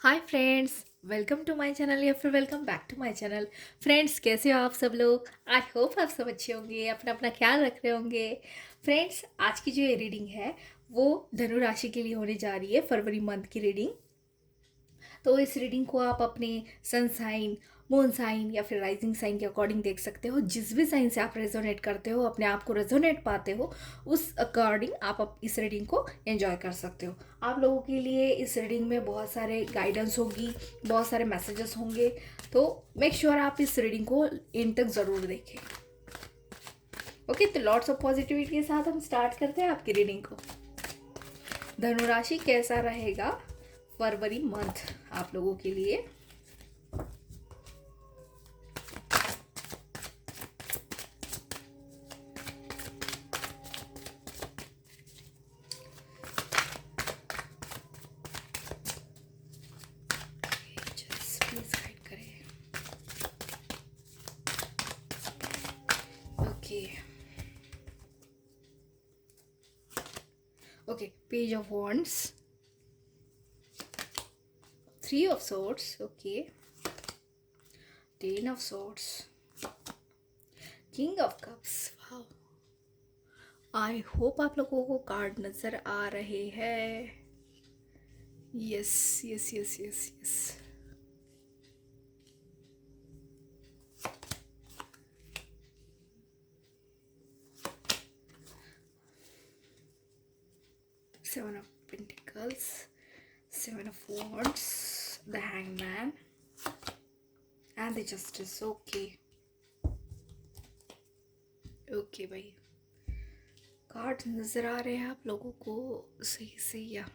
Hi friends, welcome to my channel या फिर welcome back to my channel. Friends, कैसे हो आप सब लोग? आई होप आप सब अच्छे होंगे, अपना अपना ख्याल रख रहे होंगे। फ्रेंड्स, आज की जो ये रीडिंग है वो धनु राशि के लिए होने जा रही है, फरवरी मंथ की रीडिंग। तो इस रीडिंग को आप अपने सन साइन, मून साइन या फिर राइजिंग साइन के अकॉर्डिंग देख सकते हो। जिस भी साइन से आप रेजोनेट करते हो, अपने आप को रेजोनेट पाते हो, उस अकॉर्डिंग आप इस रीडिंग को एंजॉय कर सकते हो। आप लोगों के लिए इस रीडिंग में बहुत सारे गाइडेंस होगी, बहुत सारे मैसेजेस होंगे। तो मेक श्योर आप इस रीडिंग को एंड तक ज़रूर देखें। ओके, तो लॉट्स ऑफ पॉजिटिविटी के साथ हम स्टार्ट करते हैं आपकी रीडिंग को। धनुराशि कैसा रहेगा फरवरी मंथ आप लोगों के लिए? प्लीज गाइड करें। Okay okay, page of wands, three of swords, okay, ten of swords, king of cups. Wow, I hope आप लोगों को कार्ड नजर आ रहे हैं। Yes yes yes yes yes. Seven of pentacles, seven of wands, the hangman and the justice. Okay okay भाई, card नजर आ रहे हैं आप लोगों को सही से या?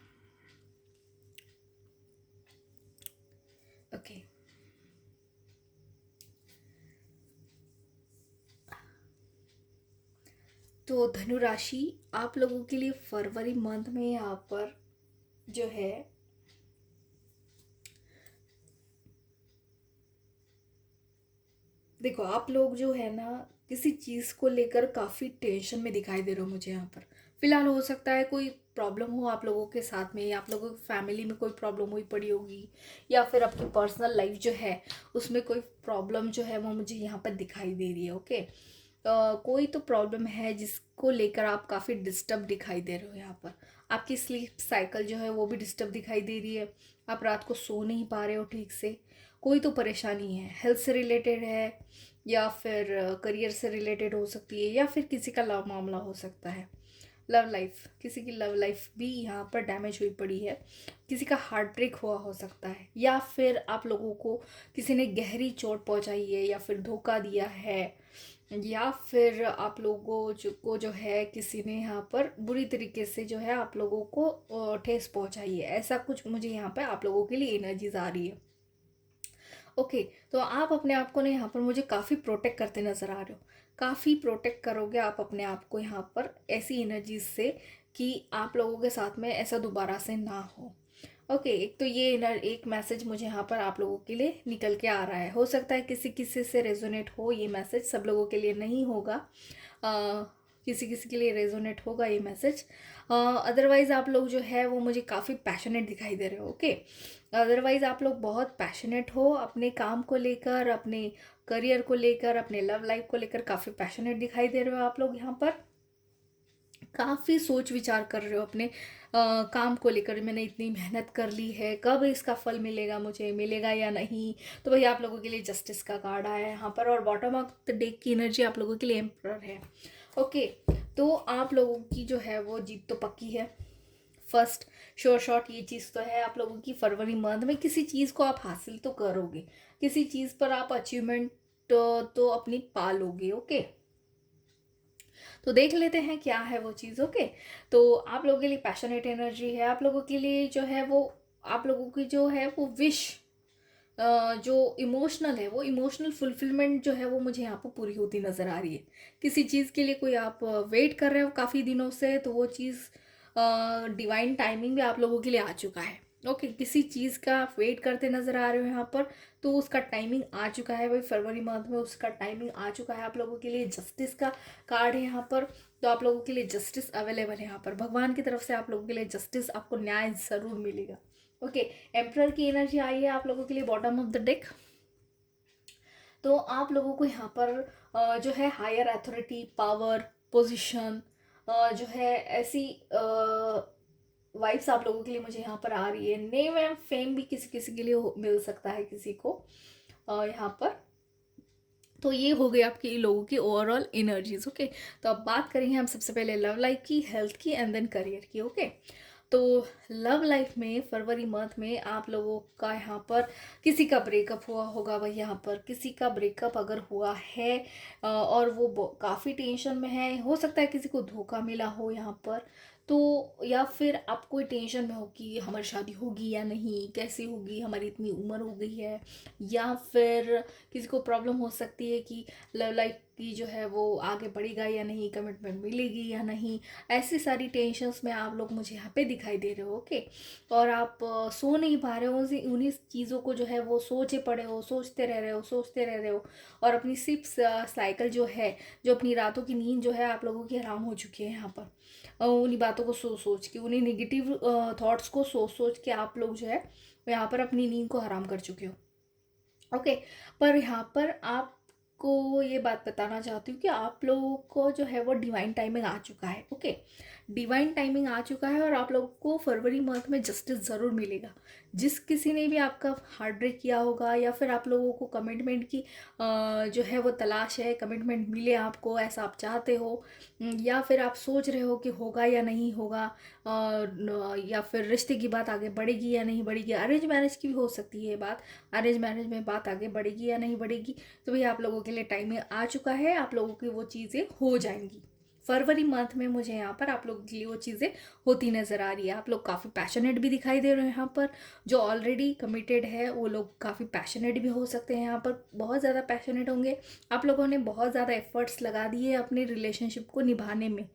ओके, तो धनु राशि आप लोगों के लिए फरवरी मंथ में यहाँ पर जो है देखो, आप लोग जो है ना किसी चीज़ को लेकर काफ़ी टेंशन में दिखाई दे रहे हो मुझे यहाँ पर। फिलहाल हो सकता है कोई प्रॉब्लम हो आप लोगों के साथ में, या आप लोगों की फैमिली में कोई प्रॉब्लम हुई पड़ी होगी, या फिर आपकी पर्सनल लाइफ जो है उसमें कोई प्रॉब्लम जो है वो मुझे यहाँ पर दिखाई दे रही है। ओके, कोई तो प्रॉब्लम है जिसको लेकर आप काफ़ी डिस्टर्ब दिखाई दे रहे हो यहाँ पर। आपकी स्लीप साइकिल जो है वो भी डिस्टर्ब दिखाई दे रही है। आप रात को सो नहीं पा रहे हो ठीक से। कोई तो परेशानी है, हेल्थ से रिलेटेड है, या फिर करियर से रिलेटेड हो सकती है, या फिर किसी का लव मामला हो सकता है। लव लाइफ, किसी की लव लाइफ भी यहाँ पर डैमेज हुई पड़ी है। किसी का हार्ट ब्रेक हुआ हो सकता है, या फिर आप लोगों को किसी ने गहरी चोट पहुँचाई है, या फिर धोखा दिया है, या फिर आप लोगों को जो है किसी ने यहाँ पर बुरी तरीके से जो है आप लोगों को ठेस पहुँचाई है। ऐसा कुछ मुझे यहाँ पर आप लोगों के लिए एनर्जीज आ रही है। ओके, तो आप अपने आप को ना यहाँ पर मुझे काफ़ी प्रोटेक्ट करते नज़र आ रहे हो। काफ़ी प्रोटेक्ट करोगे आप अपने आप को यहाँ पर ऐसी एनर्जीज से कि आप लोगों के साथ में ऐसा दोबारा से ना हो। ओके, एक तो ये एक मैसेज मुझे यहाँ पर आप लोगों के लिए निकल के आ रहा है। हो सकता है किसी किसी से रेजोनेट हो ये मैसेज, सब लोगों के लिए नहीं होगा। किसी किसी के लिए रेजोनेट होगा ये मैसेज। अदरवाइज़ आप लोग जो है वो मुझे काफ़ी पैशनेट दिखाई दे रहे हो। ओके, अदरवाइज़ आप लोग बहुत पैशनेट हो अपने काम को लेकर, अपने करियर को लेकर, अपने लव लाइफ को लेकर काफ़ी पैशनेट दिखाई दे रहे हो आप लोग यहाँ पर। काफ़ी सोच विचार कर रहे हो अपने काम को लेकर। मैंने इतनी मेहनत कर ली है, कब इसका फल मिलेगा, मुझे मिलेगा या नहीं। तो भाई आप लोगों के लिए जस्टिस का कार्ड आया है यहाँ पर, और बॉटम ऑफ द डेक की एनर्जी आप लोगों के लिए एम्परर है। ओके, तो आप लोगों की जो है वो जीत तो पक्की है। फर्स्ट श्योर शॉट ये चीज़ तो है आप लोगों की, फरवरी मंथ में किसी चीज़ को आप हासिल तो करोगे, किसी चीज़ पर आप अचीवमेंट तो अपनी पा लोगे। ओके, तो देख लेते हैं क्या है वो चीज़। ओके, तो आप लोगों के लिए पैशनेट एनर्जी है। आप लोगों के लिए जो है वो, आप लोगों की जो है वो विश, जो इमोशनल है वो इमोशनल फुलफिलमेंट जो है वो मुझे यहाँ पर पूरी होती नज़र आ रही है। किसी चीज़ के लिए कोई आप वेट कर रहे हो काफ़ी दिनों से, तो वो चीज़ डिवाइन टाइमिंग भी आप लोगों के लिए आ चुका है। ओके, किसी चीज़ का आप वेट करते नज़र आ रहे हो यहाँ पर, तो उसका टाइमिंग आ चुका है भाई। फरवरी मंथ में उसका टाइमिंग आ चुका है आप लोगों के लिए। जस्टिस का कार्ड है यहाँ पर, तो आप लोगों के लिए जस्टिस अवेलेबल है यहाँ पर। भगवान की तरफ से आप लोगों के लिए जस्टिस, आपको न्याय ज़रूर मिलेगा। ओके, एम्परर की एनर्जी आई है आप लोगों के लिए बॉटम ऑफ द डेक। तो आप लोगों को यहाँ पर जो है हायर अथॉरिटी, पावर, पोजीशन, जो है ऐसी वाइब्स आप लोगों के लिए मुझे यहाँ पर आ रही है। नेम एंड फेम भी किसी किसी के लिए मिल सकता है किसी को यहाँ पर। तो ये हो गई आपकी लोगों की ओवरऑल एनर्जीज। ओके, तो अब बात करेंगे हम सबसे पहले लव लाइफ की, हेल्थ की एंड देन करियर की। ओके, तो लव लाइफ में फरवरी मंथ में आप लोगों का यहाँ पर किसी का ब्रेकअप हुआ होगा। वही यहाँ पर किसी का ब्रेकअप अगर हुआ है और वो काफ़ी टेंशन में है, हो सकता है किसी को धोखा मिला हो यहाँ पर। तो या फिर आप कोई टेंशन में हो कि हमारी शादी होगी या नहीं, कैसे होगी, हमारी इतनी उम्र हो गई है, या फिर किसी को प्रॉब्लम हो सकती है कि लव लाइफ की जो है वो आगे बढ़ेगा या नहीं, कमिटमेंट मिलेगी या नहीं। ऐसी सारी टेंशन्स में आप लोग मुझे यहाँ पे दिखाई दे रहे हो। ओके, और आप सो नहीं पा रहे हो, उन्हीं चीज़ों को जो है वो सोचे पड़े हो, सोचते रह रहे हो, सोचते रह रहे हो। और अपनी सिर्फ साइकिल जो है, जो अपनी रातों की नींद जो है आप लोगों की हराम हो चुकी है यहाँ पर। उन्हीं बातों को सोच सोच के, उन्हीं निगेटिव थॉट्स को सोच सोच के आप लोग जो है यहाँ पर अपनी नींद को हराम कर चुके हो। ओके, पर यहाँ पर आपको ये बात बताना चाहती हूँ कि आप लोगों को जो है वो डिवाइन टाइमिंग आ चुका है। ओके, डिवाइन टाइमिंग आ चुका है और आप लोगों को फरवरी मंथ में जस्टिस ज़रूर मिलेगा। जिस किसी ने भी आपका हार्ट ब्रेक किया होगा, या फिर आप लोगों को कमिटमेंट की जो है वो तलाश है, कमिटमेंट मिले आपको, ऐसा आप चाहते हो, या फिर आप सोच रहे हो कि होगा या नहीं होगा, या फिर रिश्ते की बात आगे बढ़ेगी या नहीं बढ़ेगी। अरेंज मैरिज की भी हो सकती है ये बात, अरेंज मैरिज में बात आगे बढ़ेगी या नहीं बढ़ेगी। तो भाई आप लोगों के लिए टाइम आ चुका है, आप लोगों की वो चीज़ें हो जाएंगी। फरवरी मंथ में मुझे यहाँ पर आप लोगों के लिए वो चीज़ें होती नज़र आ रही है। आप लोग काफ़ी पैशनेट भी दिखाई दे रहे हैं यहाँ पर। जो ऑलरेडी कमिटेड है वो लोग काफ़ी पैशनेट भी हो सकते हैं, यहाँ पर बहुत ज़्यादा पैशनेट होंगे। आप लोगों ने बहुत ज़्यादा एफर्ट्स लगा दिए अपने रिलेशनशिप को निभाने में।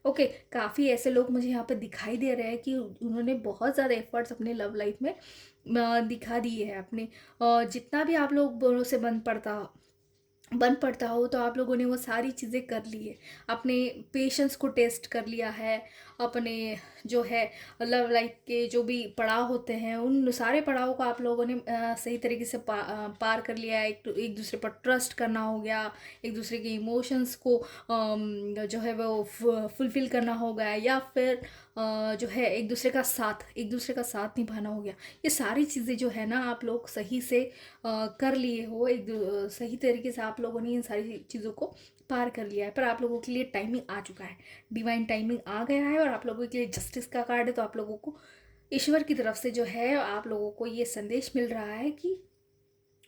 ओके, काफ़ी ऐसे लोग मुझे यहाँ पे दिखाई दे रहे हैं कि उन्होंने बहुत ज़्यादा एफर्ट्स अपने लव लाइफ में दिखा दिए हैं अपने। जितना भी आप लोग से बन पड़ता हो, तो आप लोगों ने वो सारी चीज़ें कर ली है। अपने पेशेंस को टेस्ट कर लिया है, अपने जो है लव लाइफ के जो भी पड़ाव होते हैं उन सारे पड़ावों को आप लोगों ने सही तरीके से पार कर लिया है। एक दूसरे पर ट्रस्ट करना हो गया, एक दूसरे के इमोशंस को जो है वो फुलफिल करना हो गया, या फिर जो है एक दूसरे का साथ निभाना हो गया। ये सारी चीज़ें जो है ना आप लोग सही से कर लिए हो, सही तरीके से आप लोगों ने इन सारी चीज़ों को पार कर लिया है। पर आप लोगों के लिए टाइमिंग आ चुका है, डिवाइन टाइमिंग आ गया है, और आप लोगों के लिए जस्टिस का कार्ड है। तो आप लोगों को ईश्वर की तरफ से जो है आप लोगों को ये संदेश मिल रहा है कि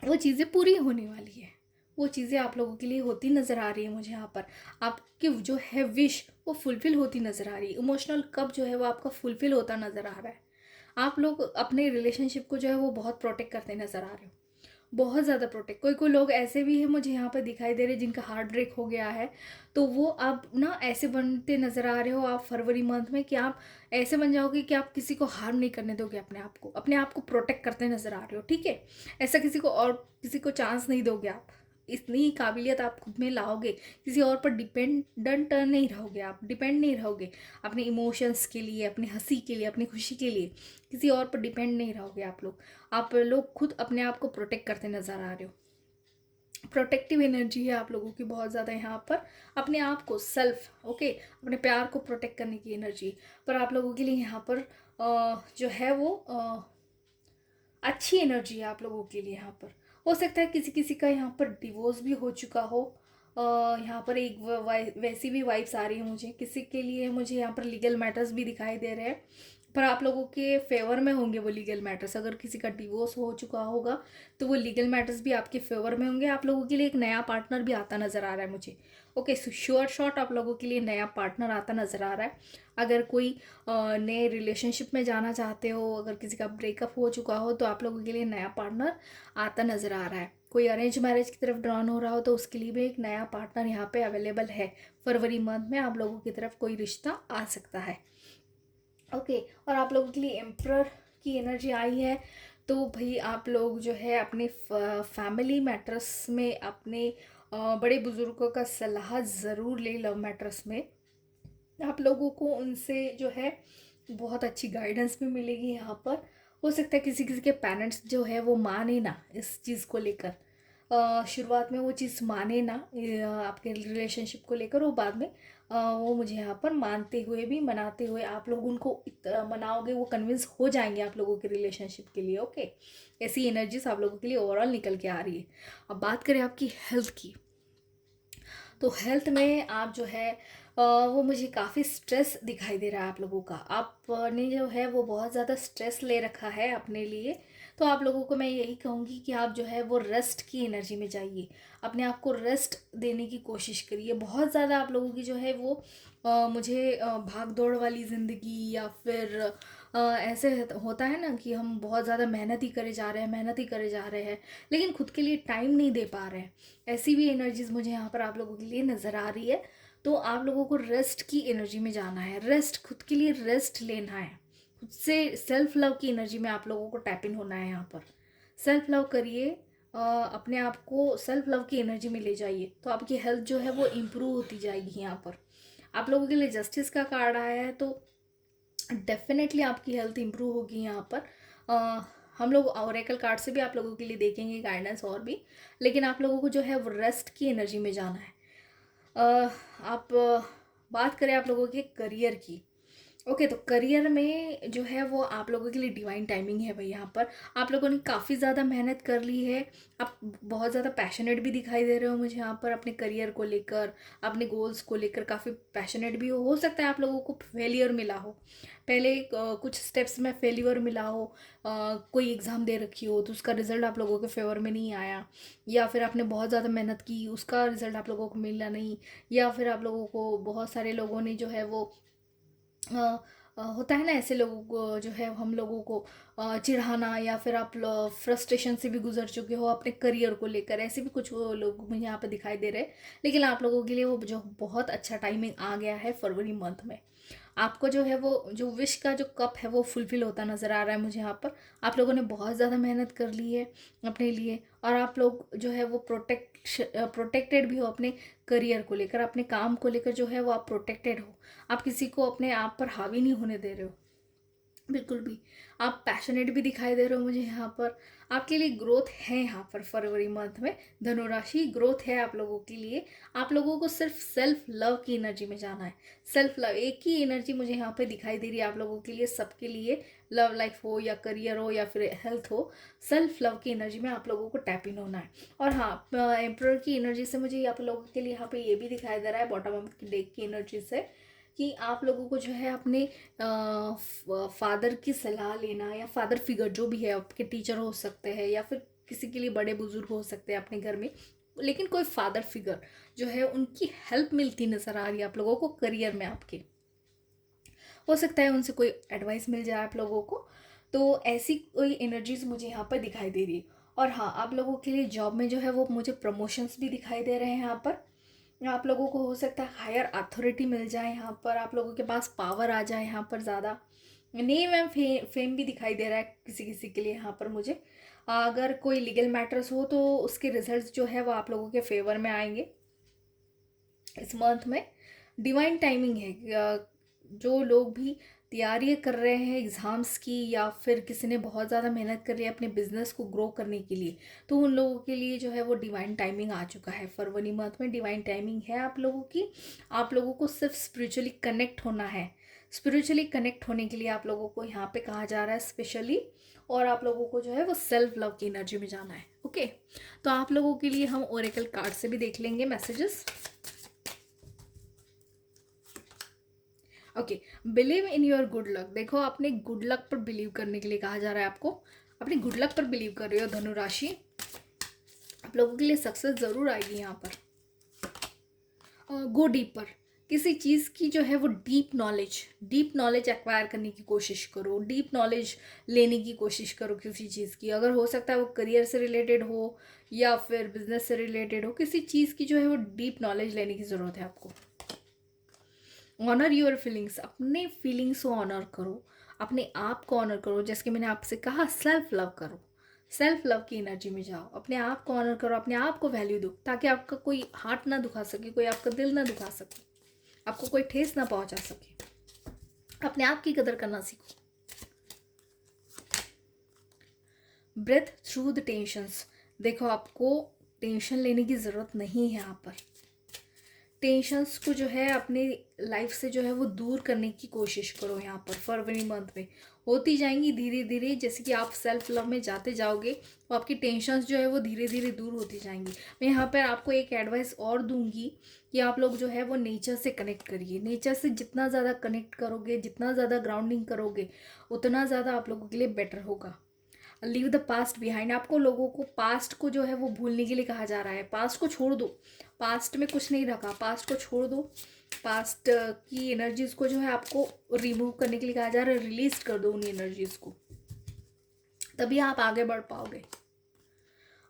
वो चीज़ें पूरी होने वाली है। वो चीज़ें आप लोगों के लिए होती नज़र आ रही है मुझे यहाँ पर। आपकी जो है विश वो फुलफ़िल होती नज़र आ रही है। इमोशनल कप जो है वो आपका फुलफ़िल होता नज़र आ रहा है। आप लोग अपने रिलेशनशिप को जो है वो बहुत प्रोटेक्ट करते नज़र आ रहे हो, बहुत ज़्यादा प्रोटेक्ट। कोई कोई लोग ऐसे भी हैं मुझे यहाँ पर दिखाई दे रहे जिनका हार्ट ब्रेक हो गया है। तो वो अब ना ऐसे बनते नज़र आ रहे हो आप फरवरी मंथ में कि आप ऐसे बन जाओगे कि आप किसी को हार्म नहीं करने दोगे, अपने आप को प्रोटेक्ट करते नज़र आ रहे हो। ठीक है, ऐसा किसी को चांस नहीं दोगे आप। इतनी काबिलियत आप खुद में लाओगे, किसी और पर डिपेंडेंट नहीं रहोगे, आप डिपेंड नहीं रहोगे अपने इमोशंस के लिए, अपनी हंसी के लिए, अपनी खुशी के लिए। किसी और पर डिपेंड नहीं रहोगे आप लोग खुद अपने आप को प्रोटेक्ट करते नज़र आ रहे हो। प्रोटेक्टिव एनर्जी है आप लोगों की बहुत ज़्यादा यहाँ पर, अपने आप को सेल्फ ओके अपने प्यार को प्रोटेक्ट करने की एनर्जी। पर आप लोगों के लिए यहाँ पर जो है वो अच्छी एनर्जी है आप लोगों के लिए यहाँ पर। हो सकता है किसी किसी का यहाँ पर डिवोर्स भी हो चुका हो। यहाँ पर एक वैसी भी वाइब्स आ रही है मुझे, किसी के लिए मुझे यहाँ पर लीगल मैटर्स भी दिखाई दे रहे हैं। पर आप लोगों के फेवर में होंगे वो लीगल मैटर्स। अगर किसी का डिवोर्स हो चुका होगा तो वो लीगल मैटर्स भी आपके फेवर में होंगे। आप लोगों के लिए एक नया पार्टनर भी आता नज़र आ रहा है मुझे। ओके, श्योर शॉट आप लोगों के लिए नया पार्टनर आता नज़र आ रहा है। अगर कोई नए रिलेशनशिप में जाना चाहते हो, अगर किसी का ब्रेकअप हो चुका हो, तो आप लोगों के लिए नया पार्टनर आता नज़र आ रहा है। कोई अरेंज मैरिज की तरफ ड्रॉन हो रहा हो तो उसके लिए भी एक नया पार्टनर यहाँ पे अवेलेबल है। फरवरी मंथ में आप लोगों की तरफ कोई रिश्ता आ सकता है। ओके, और आप लोगों के लिए एम्प्रर की एनर्जी आई है। तो भाई आप लोग जो है अपने फैमिली मैटर्स में अपने बड़े बुजुर्गों का सलाह ज़रूर ले लव मैटर्स में। आप लोगों को उनसे जो है बहुत अच्छी गाइडेंस भी मिलेगी यहाँ पर। हो सकता है किसी किसी के पेरेंट्स जो है वो माने ना इस चीज़ को लेकर, शुरुआत में वो चीज़ माने ना आपके रिलेशनशिप को लेकर, वो बाद में वो मुझे यहाँ पर मानते हुए भी, मनाते हुए आप लोग उनको मनाओगे, वो कन्विंस हो जाएंगे आप लोगों के रिलेशनशिप के लिए। ओके, ऐसी एनर्जीज आप लोगों के लिए ओवरऑल निकल के आ रही है। अब बात करें आपकी हेल्थ की, तो हेल्थ में आप जो है वो मुझे काफ़ी स्ट्रेस दिखाई दे रहा है आप लोगों का। आपने जो है वो बहुत ज़्यादा स्ट्रेस ले रखा है अपने लिए। तो आप लोगों को मैं यही कहूँगी कि आप जो है वो रेस्ट की एनर्जी में जाइए, अपने आप को रेस्ट देने की कोशिश करिए। बहुत ज़्यादा आप लोगों की जो है वो मुझे भाग दौड़ वाली ज़िंदगी, या फिर ऐसे होता है ना कि हम बहुत ज़्यादा मेहनत ही करे जा रहे हैं, मेहनत ही करे जा रहे हैं, लेकिन खुद के लिए टाइम नहीं दे पा रहे हैं। ऐसी भी एनर्जीज मुझे यहाँ पर आप लोगों के लिए नज़र आ रही है। तो आप लोगों को रेस्ट की एनर्जी में जाना है, रेस्ट, खुद के लिए रेस्ट लेना है, खुद से सेल्फ लव की एनर्जी में आप लोगों को टैप इन होना है। यहाँ पर सेल्फ लव करिए, अपने आप को सेल्फ लव की एनर्जी में ले जाइए, तो आपकी हेल्थ जो है वो इम्प्रूव होती जाएगी। यहाँ पर आप लोगों के लिए जस्टिस का कार्ड आया है, तो डेफिनेटली आपकी हेल्थ इंप्रूव होगी। यहाँ पर हम लोग ओरेकल कार्ड से भी आप लोगों के लिए देखेंगे गाइडेंस और भी, लेकिन आप लोगों को जो है वो रेस्ट की एनर्जी में जाना है। आप बात करें आप लोगों के करियर की। ओके, तो करियर में जो है वो आप लोगों के लिए डिवाइन टाइमिंग है भाई। यहाँ पर आप लोगों ने काफ़ी ज़्यादा मेहनत कर ली है, आप बहुत ज़्यादा पैशनेट भी दिखाई दे रहे हो मुझे यहाँ पर, अपने करियर को लेकर, अपने गोल्स को लेकर काफ़ी पैशनेट भी हो सकता है आप लोगों को फेलियर मिला हो पहले, कुछ स्टेप्स में फेलियर मिला हो, कोई एग्ज़ाम दे रखी हो तो उसका रिज़ल्ट आप लोगों के फेवर में नहीं आया, या फिर आपने बहुत ज़्यादा मेहनत की, उसका रिज़ल्ट आप लोगों को मिला नहीं, या फिर आप लोगों को बहुत सारे लोगों ने जो है वो होता है ना ऐसे लोगों को जो है हम लोगों को चिढ़ाना, या फिर आप फ्रस्ट्रेशन से भी गुजर चुके हो अपने करियर को लेकर, ऐसे भी कुछ वो लोग मुझे यहाँ पे दिखाई दे रहे हैं। लेकिन आप लोगों के लिए वो जो बहुत अच्छा टाइमिंग आ गया है फरवरी मंथ में, आपको जो है वो जो विश का जो कप है वो फुलफिल होता नज़र आ रहा है मुझे यहाँ पर। आप लोगों ने बहुत ज़्यादा मेहनत कर ली है अपने लिए, और आप लोग जो है वो प्रोटेक्टेड भी हो अपने करियर को लेकर, अपने काम को लेकर जो है वो आप प्रोटेक्टेड हो। आप किसी को अपने आप पर हावी नहीं होने दे रहे हो बिल्कुल भी। आप पैशनेट भी दिखाई दे रहे हो मुझे यहाँ पर। आपके लिए ग्रोथ है यहाँ पर फरवरी मंथ में, धनुराशि ग्रोथ है आप लोगों के लिए। आप लोगों को सिर्फ सेल्फ लव की एनर्जी में जाना है। सेल्फ लव एक ही एनर्जी मुझे यहाँ पे दिखाई दे रही है आप लोगों के लिए, सबके लिए, लव लाइफ हो या करियर हो या फिर हेल्थ हो, सेल्फ लव की एनर्जी में आप लोगों को टैप इन होना है। और हाँ, एम्प्रर की एनर्जी से मुझे आप लोगों के लिए यहाँ पे ये भी दिखाई दे रहा है बॉटम ऑफ की डेक की एनर्जी से, कि आप लोगों को जो है अपने फादर की सलाह लेना, या फादर फिगर जो भी है, आपके टीचर हो सकते हैं या फिर किसी के लिए बड़े बुजुर्ग हो सकते हैं अपने घर में, लेकिन कोई फादर फिगर जो है उनकी हेल्प मिलती नज़र आ रही है आप लोगों को करियर में आपके। हो सकता है उनसे कोई एडवाइस मिल जाए आप लोगों को। तो ऐसी कोई एनर्जीज मुझे यहाँ पर दिखाई दे रही है। और हाँ, आप लोगों के लिए जॉब में जो है वो मुझे प्रमोशंस भी दिखाई दे रहे हैं यहाँ पर। आप लोगों को हो सकता है हायर अथॉरिटी मिल जाए यहाँ पर, आप लोगों के पास पावर आ जाए यहाँ पर ज़्यादा, नेम एंड फेम भी दिखाई दे रहा है किसी किसी के लिए यहाँ पर मुझे। अगर कोई लीगल मैटर्स हो तो उसके रिजल्ट्स जो है वो आप लोगों के फेवर में आएंगे इस मंथ में। डिवाइन टाइमिंग है। जो लोग भी तैयारी कर रहे हैं एग्ज़ाम्स की, या फिर किसी ने बहुत ज़्यादा मेहनत कर रही है अपने बिजनेस को ग्रो करने के लिए, तो उन लोगों के लिए जो है वो डिवाइन टाइमिंग आ चुका है फरवरी मंथ में। डिवाइन टाइमिंग है आप लोगों की। आप लोगों को सिर्फ स्पिरिचुअली कनेक्ट होना है। स्पिरिचुअली कनेक्ट होने के लिए आप लोगों को यहाँ पे कहा जा रहा है स्पेशली, और आप लोगों को जो है वो सेल्फ लव की एनर्जी में जाना है। ओके, तो आप लोगों के लिए हम ओरेकल कार्ड से भी देख लेंगे messages. Okay, believe in your good luck. देखो, अपने गुड लक पर बिलीव करने के लिए कहा जा रहा है आपको। अपनी गुड लक पर बिलीव कर रहे हो धनुराशि, आप लोगों के लिए सक्सेस ज़रूर आएगी यहाँ पर। Go deeper. किसी चीज़ की जो है वो डीप नॉलेज एक्वायर करने की कोशिश करो, डीप नॉलेज लेने की कोशिश करो किसी चीज़ की। अगर हो सकता है वो करियर से रिलेटेड हो या फिर बिजनेस से रिलेटेड हो, किसी चीज़ की जो है वो डीप नॉलेज लेने की ज़रूरत है आपको। Honour your feelings. अपने फीलिंग्स को ऑनर करो, अपने आप को ऑनर करो। जैसे कि मैंने आपसे कहा, सेल्फ लव करो, सेल्फ लव की एनर्जी में जाओ, अपने आप को ऑनर करो, अपने आप को वैल्यू दो, ताकि आपका कोई हार्ट ना दुखा सके, कोई आपका दिल ना दुखा सके, आपको कोई ठेस ना पहुंचा सके। अपने आप की कदर करना सीखो। Breathe through the tensions. देखो आपको टेंशन लेने की ज़रूरत नहीं है यहाँ पर। टेंशन्स को जो है अपनी लाइफ से जो है वो दूर करने की कोशिश करो। यहाँ पर फरवरी मंथ में होती जाएंगी धीरे धीरे, जैसे कि आप सेल्फ लव में जाते जाओगे तो आपकी टेंशन्स जो है वो धीरे धीरे दूर होती जाएंगी। मैं यहाँ पर आपको एक एडवाइस और दूंगी कि आप लोग जो है वो नेचर से कनेक्ट करिए। नेचर से जितना ज़्यादा कनेक्ट करोगे, जितना ज़्यादा ग्राउंडिंग करोगे, उतना ज़्यादा आप लोगों के लिए बेटर होगा। Leave the past behind. आपको लोगों को पास्ट को जो है वो भूलने के लिए कहा जा रहा है। पास्ट को छोड़ दो, पास्ट में कुछ नहीं रखा, पास्ट को छोड़ दो। पास्ट की एनर्जीज को जो है आपको रिमूव करने के लिए कहा जा रहा है। रिलीज कर दो उन एनर्जीज को, तभी आप आगे बढ़ पाओगे।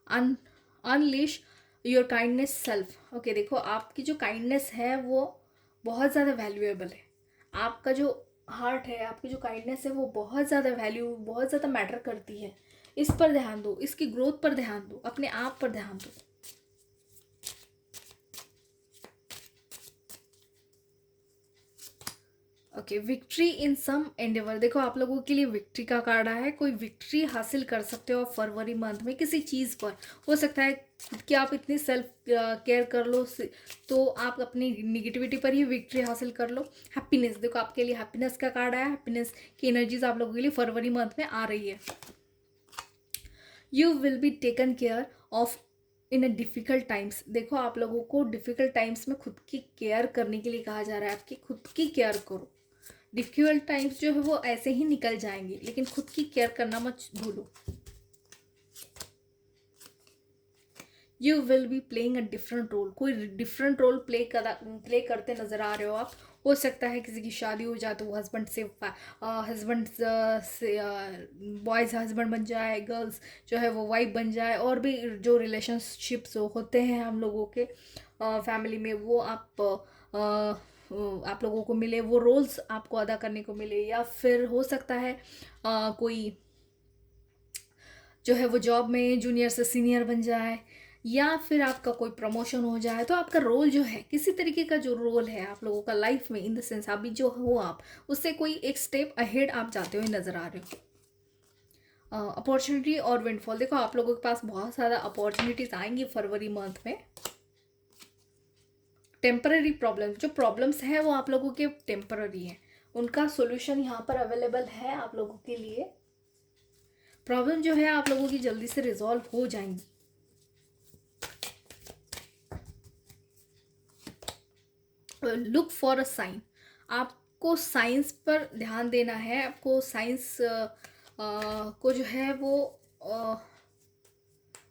Unleash your kindness self. Okay, देखो आपकी जो काइंडनेस है वो बहुत ज़्यादा वैल्यूएबल है। आपका जो हार्ट है, आपकी जो काइंडनेस है वो बहुत ज़्यादा वैल्यू, बहुत ज़्यादा मैटर करती है। इस पर ध्यान दो, इसकी ग्रोथ पर ध्यान दो, अपने आप पर ध्यान दो। Okay, victory in some endeavour. देखो आप लोगों के लिए विक्ट्री का कार्ड है। कोई विक्ट्री हासिल कर सकते हो फरवरी मंथ में किसी चीज़ पर। हो सकता है खुद की आप इतनी सेल्फ केयर कर लो तो आप अपनी निगेटिविटी पर ही विक्ट्री हासिल कर लो। हैप्पीनेस, देखो आपके लिए हैप्पीनेस का कार्ड है। हैप्पीनेस की एनर्जीज आप लोगों के लिए फरवरी मंथ में आ रही है। You will be taken care of in a difficult times. देखो आप लोगों को डिफ़िकल्ट टाइम्स में खुद की केयर करने के लिए कहा जा रहा है। आपकी खुद की केयर करो। डिफ़िकल्ट टाइम्स जो है वो ऐसे ही निकल जाएंगे, लेकिन खुद की केयर करना मत भूलो। You will be playing a different role. कोई डिफरेंट रोल प्ले करते नजर आ रहे हो आप। हो सकता है किसी की शादी हो जाए तो वो हस्बैंड से बॉयज़ हस्बैंड बन जाए, गर्ल्स जो है वो वाइफ बन जाए, और भी जो रिलेशनशिप्स होते हैं हम लोगों के फैमिली में, वो आप लोगों को मिले, वो रोल्स आपको अदा करने को मिले। या फिर हो सकता है कोई जो है वो जॉब में जूनियर से सीनियर बन जाए, या फिर आपका कोई प्रमोशन हो जाए। तो आपका रोल जो है, किसी तरीके का जो रोल है आप लोगों का लाइफ में, इन द सेंस अभी जो हो आप उससे कोई एक स्टेप अहेड आप जाते हुए नजर आ रहे हो। अपॉर्चुनिटी और विंडफॉल। देखो आप लोगों के पास बहुत सारा अपॉर्चुनिटीज आएंगी फरवरी मंथ में। टेम्पररी प्रॉब्लम्स, जो प्रॉब्लम्स हैं वो आप लोगों के टेम्पररी हैं, उनका सोल्यूशन यहाँ पर अवेलेबल है आप लोगों के लिए। प्रॉब्लम जो है आप लोगों की जल्दी से रिजॉल्व हो जाएंगी। Look for a sign. आपको साइंस पर ध्यान देना है। आपको साइंस को जो है वो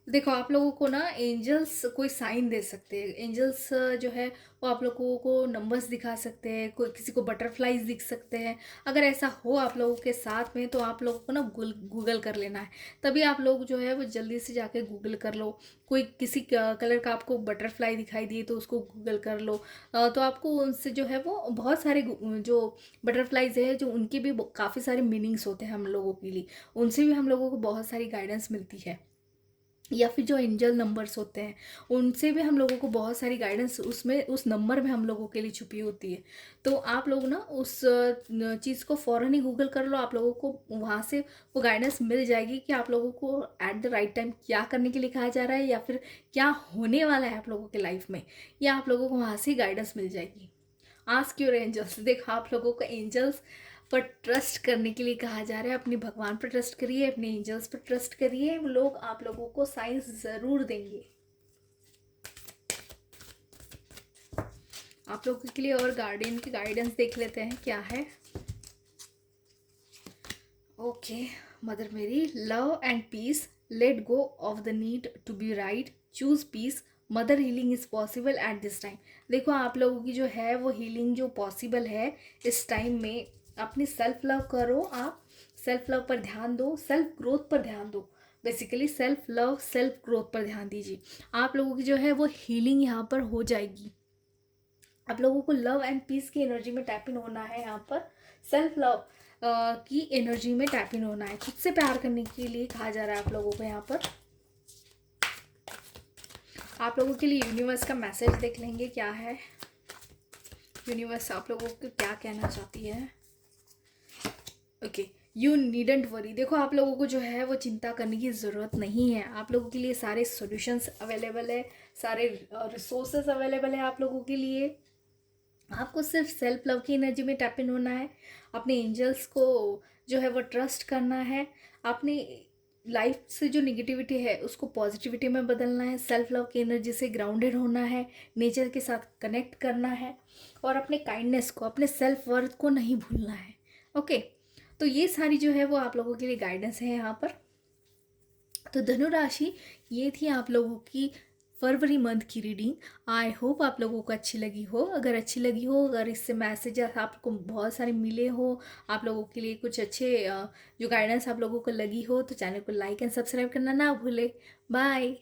देखो आप लोगों को ना एंजल्स कोई साइन दे सकते हैं। एंजल्स जो है वो आप लोगों को नंबर्स दिखा सकते हैं, कोई किसी को बटरफ्लाइज दिख सकते हैं। अगर ऐसा हो आप लोगों के साथ में तो आप लोगों को ना गूगल कर लेना है। तभी आप लोग जो है वो जल्दी से जाके गूगल कर लो। कोई किसी कलर का आपको बटरफ्लाई दिखाई दिए तो उसको गूगल कर लो। तो आपको उनसे जो है वो बहुत सारे जो बटरफ्लाइज है जो उनके भी काफ़ी सारे मीनिंग्स होते हैं हम लोगों के लिए, उनसे भी हम लोगों को बहुत सारी गाइडेंस मिलती है। या फिर जो एंजल नंबर्स होते हैं उनसे भी हम लोगों को बहुत सारी गाइडेंस उसमें उस नंबर में हम लोगों के लिए छुपी होती है। तो आप लोग ना उस चीज़ को फ़ौरन ही गूगल कर लो। आप लोगों को वहाँ से वो गाइडेंस मिल जाएगी कि आप लोगों को एट द राइट टाइम क्या करने के लिए कहा जा रहा है, या फिर क्या होने वाला है आप लोगों के लाइफ में, या आप लोगों को वहाँ से ही गाइडेंस मिल जाएगी। Ask your angels. देखो आप लोगों को एंजल्स पर ट्रस्ट करने के लिए कहा जा रहा है। अपने भगवान पर ट्रस्ट करिए, अपने एंजल्स पर ट्रस्ट करिए, वो लोग आप लोगों को साइंस ज़रूर देंगे। आप लोगों के लिए और गार्डियन की गाइडेंस देख लेते हैं क्या है। Okay, Mother Mary, love and peace, let go of the need to be right, choose peace, mother healing is possible at this time. देखो आप लोगों की जो है वो हीलिंग जो पॉसिबल है इस टाइम में। अपनी सेल्फ लव करो, आप सेल्फ लव पर ध्यान दो, सेल्फ ग्रोथ पर ध्यान दो। Basically self love self growth पर ध्यान दीजिए। आप लोगों की जो है वो हीलिंग यहाँ पर हो जाएगी। आप लोगों को लव एंड पीस की एनर्जी में टैप इन होना है। यहाँ पर सेल्फ लव की एनर्जी में टैप इन होना है। खुद से प्यार करने के लिए कहा जा रहा है आप लोगों को। यहाँ पर आप लोगों के लिए यूनिवर्स का मैसेज देख लेंगे क्या है। यूनिवर्स आप लोगों को क्या कहना चाहती है। Okay, you needn't worry. देखो आप लोगों को जो है वो चिंता करने की ज़रूरत नहीं है। आप लोगों के लिए सारे सॉल्यूशंस अवेलेबल है, सारे रिसोर्सेज अवेलेबल है आप लोगों के लिए। आपको सिर्फ सेल्फ लव की एनर्जी में टैप इन होना है, अपने एंजल्स को जो है वो ट्रस्ट करना है, अपनी लाइफ से जो निगेटिविटी है उसको पॉजिटिविटी में बदलना है, सेल्फ लव की एनर्जी से ग्राउंडेड होना है, नेचर के साथ कनेक्ट करना है, और अपने काइंडनेस को, अपने सेल्फ वर्थ को नहीं भूलना है। ओके, तो ये सारी जो है वो आप लोगों के लिए गाइडेंस है यहाँ पर। तो धनु राशि, ये थी आप लोगों की फरवरी मंथ की रीडिंग। आई होप आप लोगों को अच्छी लगी हो। अगर अच्छी लगी हो, अगर इससे मैसेज आपको बहुत सारे मिले हो, आप लोगों के लिए कुछ अच्छे जो गाइडेंस आप लोगों को लगी हो, तो चैनल को लाइक एंड सब्सक्राइब करना ना भूले। बाय।